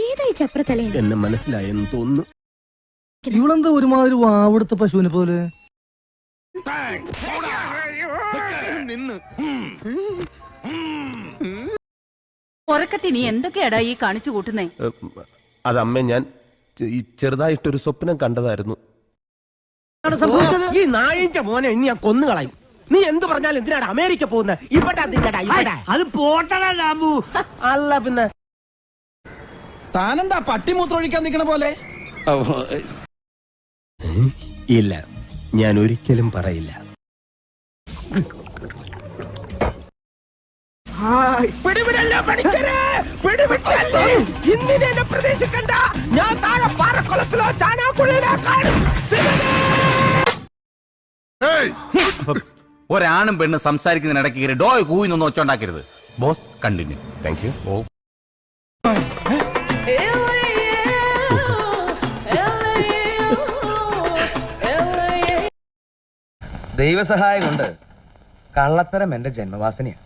ഏതായി ചപ്രത്തലേ എന്നെ മനസ്സിലായെന്ന് തോന്നുന്നു. ഇവളെന്താ ഒരുമാതിരി വാവെടുത്ത പശുവിനെ പോലെ? ഉറക്കത്തി നീ എന്തൊക്കെയാടാ ഈ കാണിച്ചു കൂട്ടുന്നേ? അതമ്മേ, ഞാൻ ചെറുതായിട്ടൊരു സ്വപ്നം കണ്ടതായിരുന്നു. ഈ നായിന്റെ മോനെ ഇനി ഞാൻ കൊന്നുകളയും. നീ എന്ത് പറഞ്ഞാലും എന്തിനാണ് അമേരിക്ക പോകുന്നത്? ഇവിടെ അത് പോട്ടു. അല്ല പിന്നെ താനെന്താ പട്ടിമൂത്രം ഒഴിക്കാൻ നിൽക്കണ പോലെ? ഇല്ല, ഞാൻ ഒരിക്കലും പറയില്ല. പ്രതീക്ഷിക്കണ്ട. ഞാൻ താഴെ പാറക്കുളത്തിലോ ചാനാക്കുള്ളിലോ കാണും. ഒരാണും പെണ്ണ് സംസാരിക്കുന്നതിനിടയ്ക്ക് കയറി ഡോയ് കൂയിന്നൊന്നും ഒച്ചുണ്ടാക്കരുത്. Boss continue. Thank you. ദൈവസഹായം കൊണ്ട് കള്ളത്തരം എന്റെ ജന്മവാസനയാണ്.